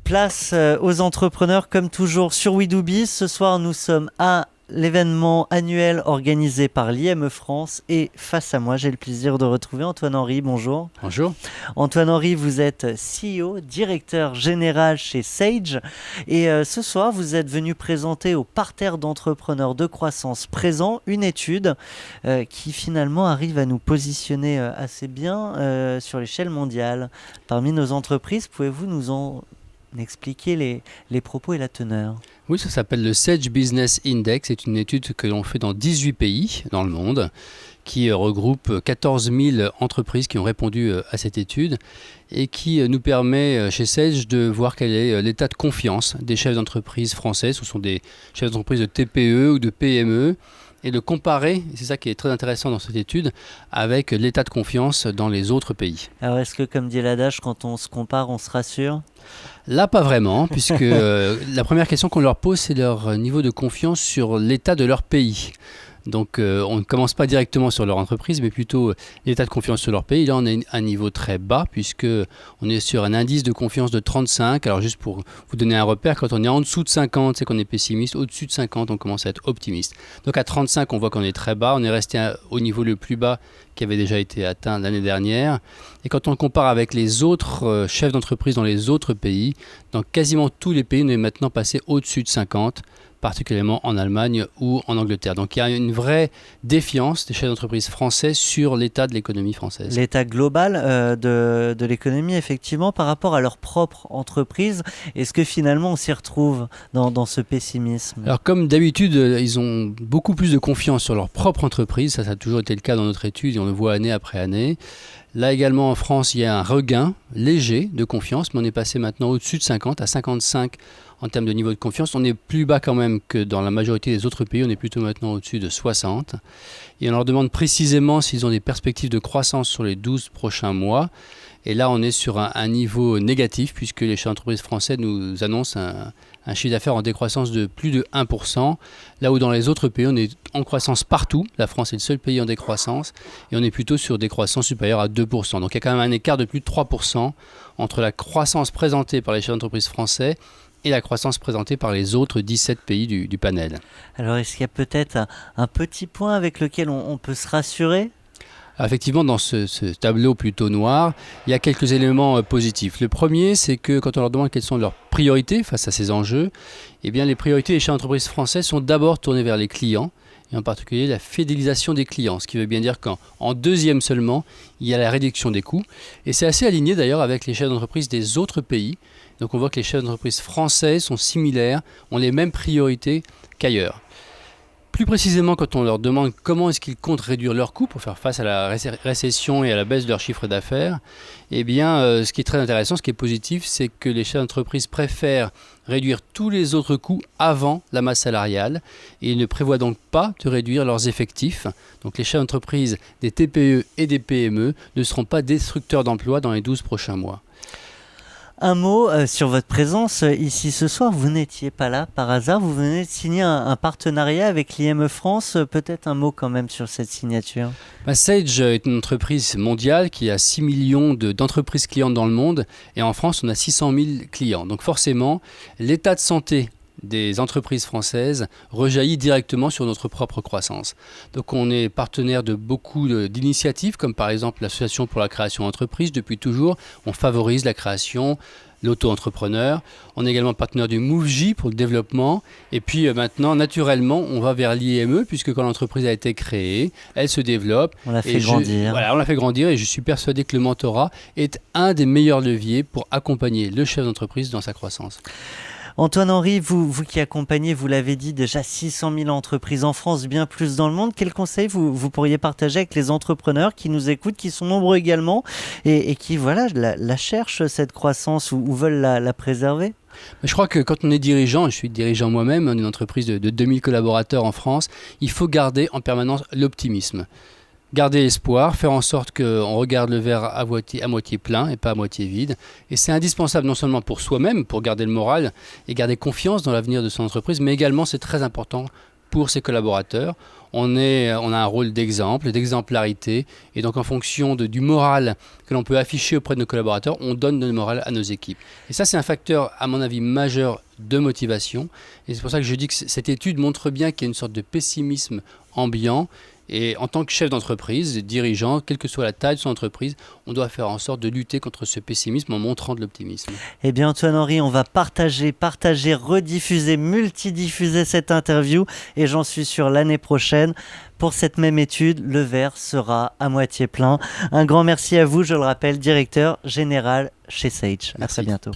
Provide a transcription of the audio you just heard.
Place aux entrepreneurs comme toujours sur WeDoBiz. Ce soir, nous sommes à l'événement annuel organisé par l'IME France et face à moi, j'ai le plaisir de retrouver Antoine Henry. Bonjour. Bonjour. Antoine Henry, vous êtes CEO, directeur général chez Sage et ce soir, vous êtes venu présenter au parterre d'entrepreneurs de croissance présents une étude qui finalement arrive à nous positionner assez bien sur l'échelle mondiale. Parmi nos entreprises, pouvez-vous nous en expliquer les propos et la teneur? Oui, ça s'appelle le Sage Business Index. C'est une étude que l'on fait dans 18 pays dans le monde qui regroupe 14 000 entreprises qui ont répondu à cette étude et qui nous permet chez Sage de voir quel est l'état de confiance des chefs d'entreprise français. Ce sont des chefs d'entreprise de TPE ou de PME et de comparer, c'est ça qui est très intéressant dans cette étude, avec l'état de confiance dans les autres pays. Alors est-ce que, comme dit l'adage, quand on se compare, on se rassure ? Là, pas vraiment, puisque la première question qu'on leur pose, c'est leur niveau de confiance sur l'état de leur pays. Donc, on ne commence pas directement sur leur entreprise, mais plutôt l'état de confiance sur leur pays. Là, on a un niveau très bas, puisqu'on est sur un indice de confiance de 35. Alors, juste pour vous donner un repère, quand on est en dessous de 50, c'est qu'on est pessimiste. Au-dessus de 50, on commence à être optimiste. Donc, à 35, on voit qu'on est très bas. On est resté au niveau le plus bas qui avait déjà été atteint l'année dernière. Et quand on compare avec les autres chefs d'entreprise dans les autres pays, dans quasiment tous les pays, on est maintenant passé au-dessus de 50, particulièrement en Allemagne ou en Angleterre. Donc il y a une vraie défiance des chefs d'entreprise français sur l'état de l'économie française. L'état global de l'économie, effectivement, par rapport à leur propre entreprise. Est-ce que finalement on s'y retrouve dans ce pessimisme ? Alors comme d'habitude, ils ont beaucoup plus de confiance sur leur propre entreprise. Ça a toujours été le cas dans notre étude et on le voit année après année. Là également en France, il y a un regain léger de confiance, mais on est passé maintenant au-dessus de 50, à 55 en termes de niveau de confiance. On est plus bas quand même que dans la majorité des autres pays, on est plutôt maintenant au-dessus de 60. Et on leur demande précisément s'ils ont des perspectives de croissance sur les 12 prochains mois. Et là, on est sur un niveau négatif, puisque les chefs d'entreprise français nous annoncent un chiffre d'affaires en décroissance de plus de 1%, là où dans les autres pays, on est en croissance partout. La France est le seul pays en décroissance, et on est plutôt sur des croissances supérieures à 2%. Donc il y a quand même un écart de plus de 3% entre la croissance présentée par les chefs d'entreprise français et la croissance présentée par les autres 17 pays du panel. Alors est-ce qu'il y a peut-être un petit point avec lequel on peut se rassurer ? Alors effectivement, dans ce tableau plutôt noir, il y a quelques éléments positifs. Le premier, c'est que quand on leur demande quelles sont leurs priorités face à ces enjeux, eh bien, les priorités des chefs d'entreprise français sont d'abord tournées vers les clients, et en particulier la fidélisation des clients, ce qui veut bien dire qu'en deuxième seulement, il y a la réduction des coûts. Et c'est assez aligné d'ailleurs avec les chefs d'entreprise des autres pays. Donc on voit que les chefs d'entreprise français sont similaires, ont les mêmes priorités qu'ailleurs. Plus précisément, quand on leur demande comment est-ce qu'ils comptent réduire leurs coûts pour faire face à la récession et à la baisse de leur chiffre d'affaires, eh bien, ce qui est très intéressant, ce qui est positif, c'est que les chefs d'entreprise préfèrent réduire tous les autres coûts avant la masse salariale et ils ne prévoient donc pas de réduire leurs effectifs. Donc les chefs d'entreprise des TPE et des PME ne seront pas destructeurs d'emplois dans les 12 prochains mois. Un mot sur votre présence ici ce soir. Vous n'étiez pas là par hasard. Vous venez de signer un partenariat avec l'IME France. Peut-être un mot quand même sur cette signature. Sage est une entreprise mondiale qui a 6 millions d'entreprises clientes dans le monde. Et en France, on a 600 000 clients. Donc forcément, l'état de santé des entreprises françaises rejaillit directement sur notre propre croissance. Donc on est partenaire de beaucoup d'initiatives, comme par exemple l'Association pour la création d'entreprises. Depuis toujours, on favorise la création, l'auto-entrepreneur. On est également partenaire du MoveJ pour le développement. Et puis maintenant, naturellement, on va vers l'IME, puisque quand l'entreprise a été créée, elle se développe. On l'a fait grandir. Voilà, on l'a fait grandir et je suis persuadé que le mentorat est un des meilleurs leviers pour accompagner le chef d'entreprise dans sa croissance. Antoine Henry, vous qui accompagnez, vous l'avez dit, déjà 600 000 entreprises en France, bien plus dans le monde. Quels conseils vous pourriez partager avec les entrepreneurs qui nous écoutent, qui sont nombreux également et qui voilà, la cherchent cette croissance ou veulent la préserver ? Je crois que quand on est dirigeant, et je suis dirigeant moi-même, une entreprise de 2000 collaborateurs en France, il faut garder en permanence l'optimisme. Garder l'espoir, faire en sorte qu'on regarde le verre à moitié plein et pas à moitié vide. Et c'est indispensable non seulement pour soi-même, pour garder le moral et garder confiance dans l'avenir de son entreprise, mais également c'est très important pour ses collaborateurs. On a un rôle d'exemple, d'exemplarité, et donc en fonction du moral que l'on peut afficher auprès de nos collaborateurs, on donne notre moral à nos équipes. Et ça, c'est un facteur, à mon avis, majeur de motivation. Et c'est pour ça que je dis que cette étude montre bien qu'il y a une sorte de pessimisme ambiant. Et en tant que chef d'entreprise, dirigeant, quelle que soit la taille de son entreprise, on doit faire en sorte de lutter contre ce pessimisme en montrant de l'optimisme. Eh bien Antoine-Henri, on va partager, rediffuser, multidiffuser cette interview et j'en suis sûr l'année prochaine, pour cette même étude, le verre sera à moitié plein. Un grand merci à vous, je le rappelle, directeur général chez Sage. Merci. À très bientôt.